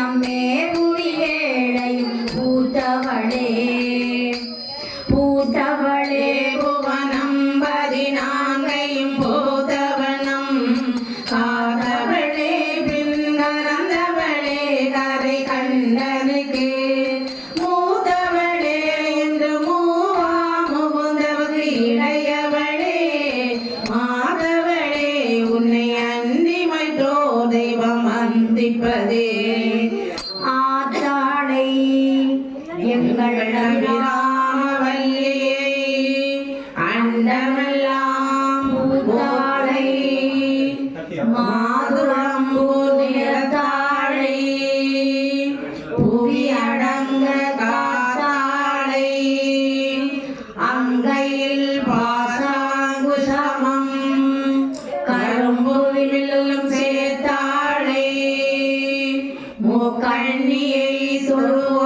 நம்மே புவியேழையும் பூத்தவளே பூத்தவளே புவனம் 14 பூதவனம் காத்தவளே பின்கரந்தவளே கரை கண்டனுக்கு மூத்தவளே என்று மூவா முகுந்தவகு இளையவளே மாதவளே உன்னை அந்திமைத்தோ தெய்வம் அந்திப்பதே ஆத்தாளை எங்கள் ராமவல்லியை அண்டமெல்லாம் பூத்தாளை மாதுளம்பூர் நிறத்தாளை புவி அடங்க காத்தாளை அங்கையில் பாசாங்குசமம் கரும்புவிலும் சேர்த்தாளை மூக்கண்ணியை தொழுவோ